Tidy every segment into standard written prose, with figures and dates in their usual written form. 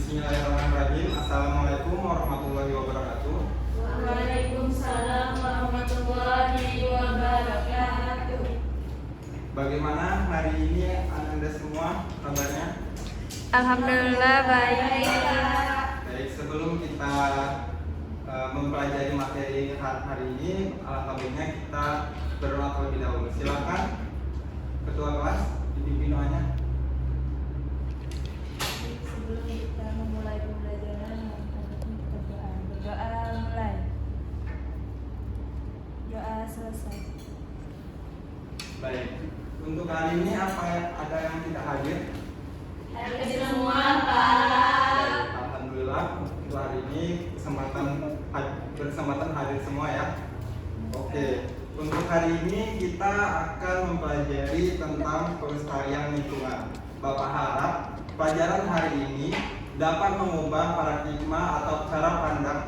Bismillahirrahmanirrahim. Assalamualaikum warahmatullahi wabarakatuh. Waalaikumsalam warahmatullahi wabarakatuh. Bagaimana hari ini Anda semua kabarnya? Alhamdulillah baik. Baik, sebelum kita mempelajari materi hari ini, alangkah baiknya kita berdoa terlebih dahulu. Silakan Ketua kelas dipimpin doanya. Sebelum kita memulai pembelajaran, kita berdoa mulai. Doa selesai. Baik, untuk hari ini ada yang tidak hadir? Hadir semua, Pak. Alhamdulillah, untuk hari ini berkesempatan hadir semua ya. Oke, untuk hari ini kita akan mempelajari tentang pelestarian lingkungan. Bapak harap pelajaran hari ini dapat mengubah paradigma atau cara pandang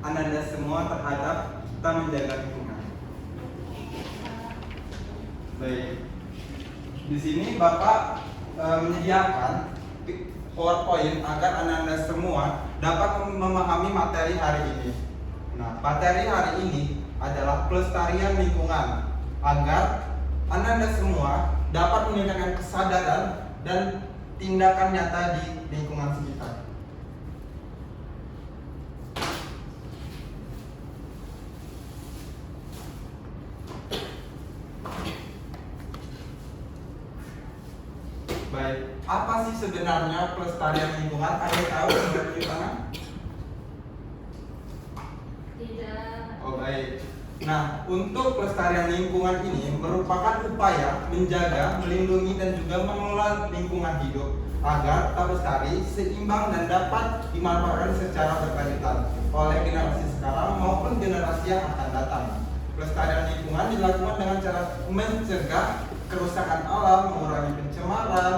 Anda semua terhadap kita menjaga lingkungan. Baik, di sini Bapak menyediakan PowerPoint agar Anda semua dapat memahami materi hari ini. Nah, materi hari ini adalah pelestarian lingkungan agar Anda semua dapat meningkatkan kesadaran dan tindakan nyata di lingkungan sekitar. Baik, apa sih sebenarnya pelestarian lingkungan? Ada yang tahu di tangan? Tidak. Oh baik. Nah, untuk pelestarian lingkungan ini merupakan upaya menjaga, melindungi dan juga mengelola lingkungan hidup agar tetap lestari, seimbang dan dapat dimanfaatkan secara berkelanjutan oleh generasi sekarang maupun generasi yang akan datang. Pelestarian lingkungan dilakukan dengan cara mencegah kerusakan alam, mengurangi pencemaran,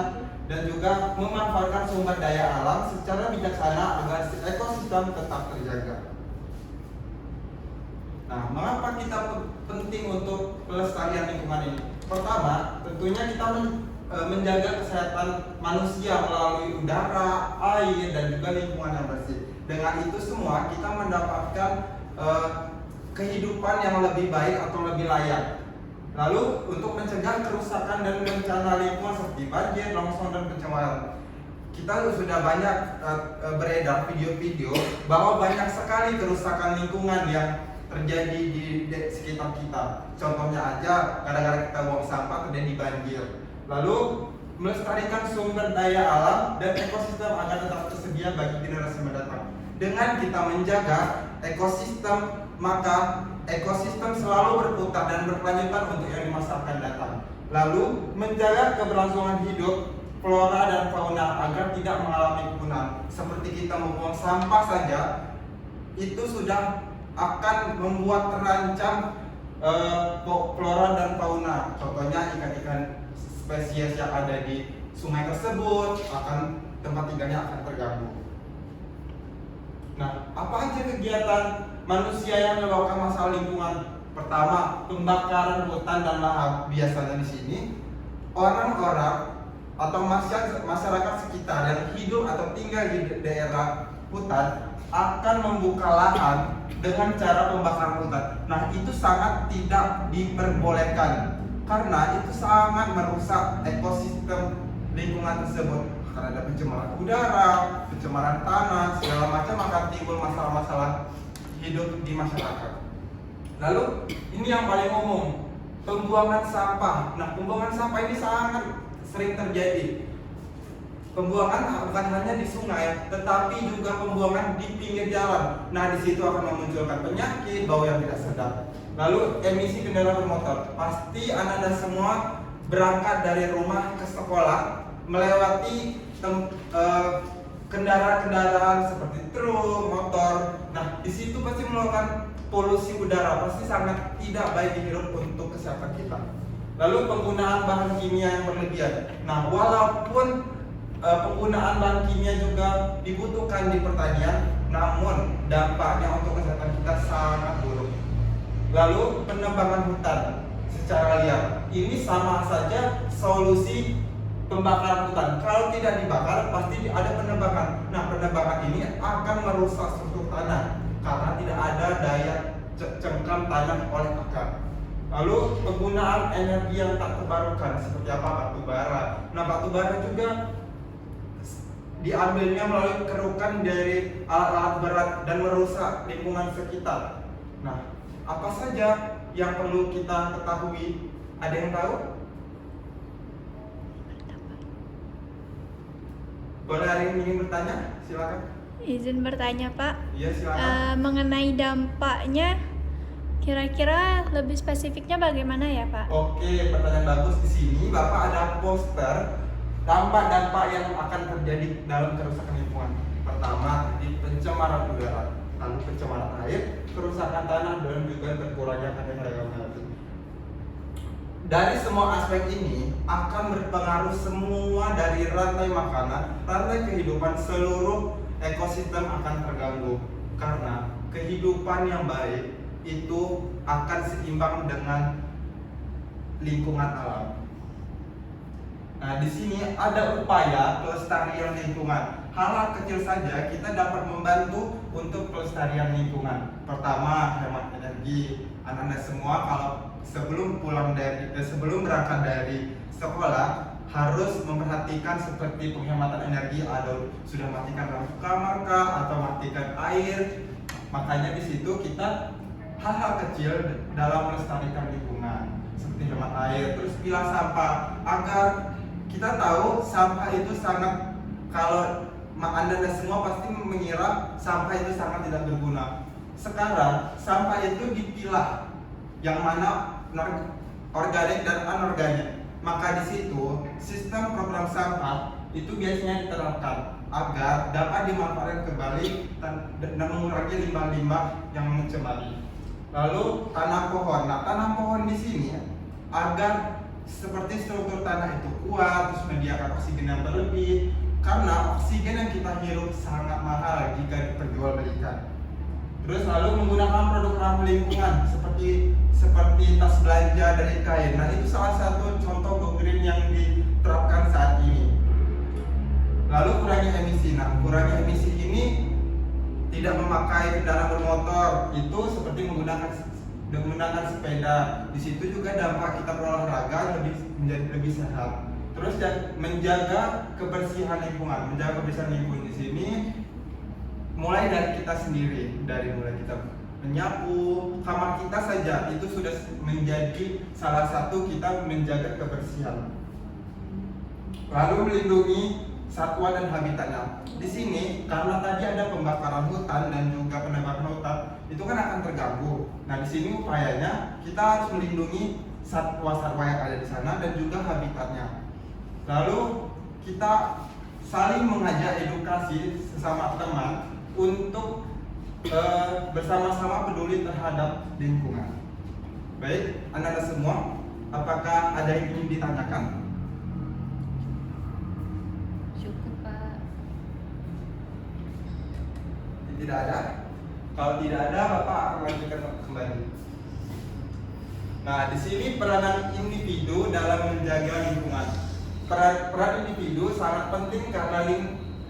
dan juga memanfaatkan sumber daya alam secara bijaksana agar ekosistem tetap terjaga. Nah, mengapa kita penting untuk pelestarian lingkungan ini? Pertama, tentunya kita menjaga kesehatan manusia melalui udara, air, dan juga lingkungan yang bersih. Dengan itu semua kita mendapatkan kehidupan yang lebih baik atau lebih layak. Lalu untuk mencegah kerusakan dan bencana lingkungan seperti banjir, longsor, dan pencemaran. Kita sudah banyak beredar video-video bahwa banyak sekali kerusakan lingkungan yang terjadi di sekitar kita. Contohnya aja, gara-gara kita buang sampah terjadi banjir. Lalu melestarikan sumber daya alam dan ekosistem agar tetap tersedia bagi generasi mendatang. Dengan kita menjaga ekosistem, maka ekosistem selalu berputar dan berkelanjutan untuk yang di masa akan datang. Lalu menjaga keberlangsungan hidup flora dan fauna agar tidak mengalami kepunahan. Seperti kita membuang sampah saja, itu sudah akan membuat terancam flora dan fauna. Contohnya ikan-ikan spesies yang ada di sungai tersebut akan tempat tinggalnya akan terganggu. Nah, apa aja kegiatan manusia yang menyebabkan masalah lingkungan? Pertama, pembakaran hutan dan lahan. Biasanya di sini orang-orang atau masyarakat sekitar yang hidup atau tinggal di daerah hutan akan membuka lahan dengan cara pembakaran hutan. Nah, itu sangat tidak diperbolehkan karena itu sangat merusak ekosistem lingkungan tersebut. Karena ada pencemaran udara, pencemaran tanah, segala macam akan timbul masalah-masalah hidup di masyarakat. Lalu ini yang paling umum, pembuangan sampah. Nah, pembuangan sampah ini sangat sering terjadi. Pembuangan bukan hanya di sungai, tetapi juga pembuangan di pinggir jalan. Nah, di situ akan memunculkan penyakit, bau yang tidak sedap. Lalu emisi kendaraan bermotor. Pasti Anda semua berangkat dari rumah ke sekolah melewati kendaraan-kendaraan seperti truk, motor. Nah, di situ pasti mengeluarkan polusi udara, pasti sangat tidak baik dihirup untuk kesehatan kita. Lalu penggunaan bahan kimia yang berlebihan. Nah, walaupun penggunaan bahan kimia juga dibutuhkan di pertanian, namun dampaknya untuk kesehatan kita sangat buruk. Lalu penebangan hutan secara liar, ini sama saja solusi pembakaran hutan. Kalau tidak dibakar, pasti ada penebangan. Nah, penebangan ini akan merusak struktur tanah karena tidak ada daya cengkam tanah oleh akar. Lalu penggunaan energi yang tak terbarukan seperti apa? Batu bara. Nah, batu bara juga diambilnya melalui kerukan dari alat-alat berat dan merusak lingkungan sekitar. Nah, apa saja yang perlu kita ketahui? Ada yang tahu? Boleh hari ini ingin bertanya? Silakan. Izin bertanya Pak, Iya, silakan. mengenai dampaknya, kira-kira lebih spesifiknya bagaimana ya Pak? Oke, pertanyaan bagus. Di sini Bapak ada poster dampak-dampak yang akan terjadi dalam kerusakan lingkungan. Pertama, di pencemaran udara, lalu pencemaran air, kerusakan tanah, dan juga berkurangnya keanekaragaman hayati. Dari semua aspek ini akan berpengaruh semua dari rantai makanan, rantai kehidupan, seluruh ekosistem akan terganggu karena kehidupan yang baik itu akan seimbang dengan lingkungan alam. Nah, di sini ada upaya pelestarian lingkungan. Hal-hal kecil saja kita dapat membantu untuk pelestarian lingkungan. Pertama, hemat energi. Anak-anak semua kalau sebelum berangkat dari sekolah harus memperhatikan seperti penghematan energi, atau sudah matikan lampu kamar kah, atau matikan air. Makanya di situ kita hal-hal kecil dalam melestarikan lingkungan seperti hemat air, terus pilah sampah agar kita tahu sampah itu sangat, kalau Anda semua pasti mengira sampah itu sangat tidak berguna. Sekarang sampah itu dipilah, yang mana organik dan anorganik. Maka di situ sistem program sampah itu biasanya diterapkan agar dapat dimanfaatkan kembali dan mengurangi limbah-limbah yang mencemari. Lalu tanam pohon. Nah, tanam pohon di sini agar seperti struktur tanah itu kuat, terus menyediakan oksigen yang berlebih, karena oksigen yang kita hirup sangat mahal jika diperjualbelikan. Terus lalu menggunakan produk ramah lingkungan seperti tas belanja dari kain. Nah, itu salah satu contoh go green yang diterapkan saat ini. Lalu kurangi emisi. Nah, kurangi emisi ini tidak memakai kendaraan bermotor, itu seperti menggunakan sepeda. Di situ juga dampak kita berolahraga menjadi lebih sehat. Terus menjaga kebersihan lingkungan. Menjaga kebersihan lingkungan di sini mulai dari kita sendiri, mulai kita menyapu kamar kita saja, itu sudah menjadi salah satu kita menjaga kebersihan. Lalu melindungi satwa dan habitatnya. Di sini karena tadi ada pembakaran hutan dan juga penebangan hutan, itu kan akan terganggu. Nah, di sini upayanya kita harus melindungi satwa-satwa yang ada di sana dan juga habitatnya. Lalu kita saling mengajak edukasi sesama teman untuk bersama-sama peduli terhadap lingkungan. Baik, anak-anak semua, apakah ada yang ingin ditanyakan? Cukup Pak. Tidak ada? Kalau tidak ada, Bapak akan lanjutkan kembali. Nah, di sini peranan individu dalam menjaga lingkungan. Peran individu sangat penting karena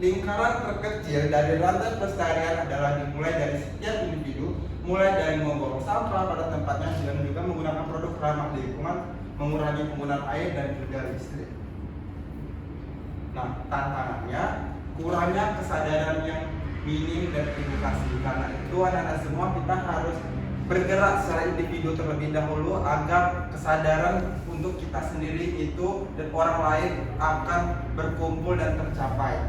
lingkaran terkecil dari rantai pelestarian adalah dimulai dari setiap individu, mulai dari membuang sampah pada tempatnya dan juga menggunakan produk ramah lingkungan, mengurangi penggunaan air dan juga listrik. Nah, tantangannya kurangnya kesadaran yang minim dan edukasi. Karena itu anak-anak semua kita harus bergerak secara individu terlebih dahulu agar kesadaran untuk kita sendiri itu dan orang lain akan berkumpul dan tercapai.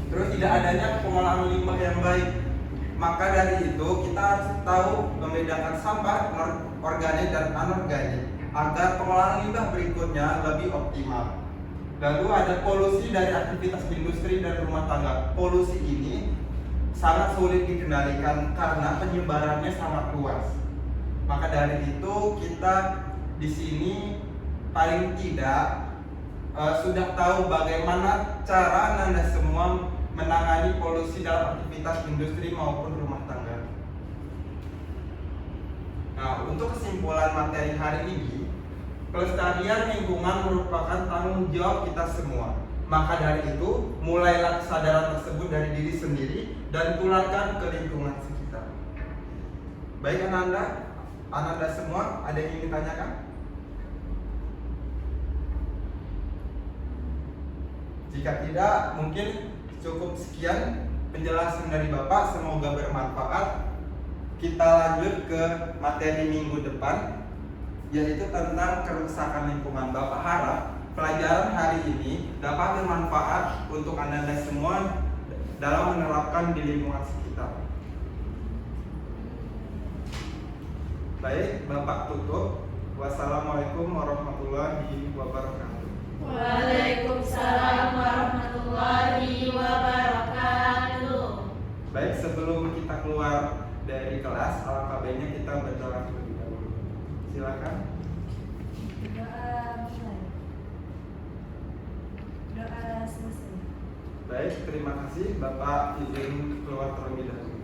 Terus tidak adanya pengolahan limbah yang baik. Maka dari itu kita harus tahu membedakan sampah organik dan anorganik agar pengolahan limbah berikutnya lebih optimal. Lalu ada polusi dari aktivitas industri dan rumah tangga. Polusi ini sangat sulit dikendalikan karena penyebarannya sangat luas. Maka dari itu kita di sini paling tidak sudah tahu bagaimana cara Anda semua menangani polusi dalam aktivitas industri maupun rumah tangga. Nah, untuk kesimpulan materi hari ini, Pelestarian lingkungan merupakan tanggung jawab kita semua. Maka dari itu, mulailah kesadaran tersebut dari diri sendiri dan tularkan ke lingkungan sekitar. Baik Ananda semua, ada yang ingin ditanyakan? Jika tidak, mungkin cukup sekian penjelasan dari Bapak, semoga bermanfaat. Kita lanjut ke materi minggu depan, yaitu tentang kerusakan lingkungan. Bapak harap pelajaran hari ini dapat bermanfaat untuk Anda semua dalam menerapkan di lingkungan sekitar. Baik, Bapak tutup. Wassalamualaikum warahmatullahi wabarakatuh. Waalaikumsalam warahmatullahi wabarakatuh. Baik, sebelum kita keluar dari kelas, alangkah baiknya kita berdoa terlebih dahulu. Silakan. Doa selesai. Baik, terima kasih. Bapak izin keluar terlebih dahulu.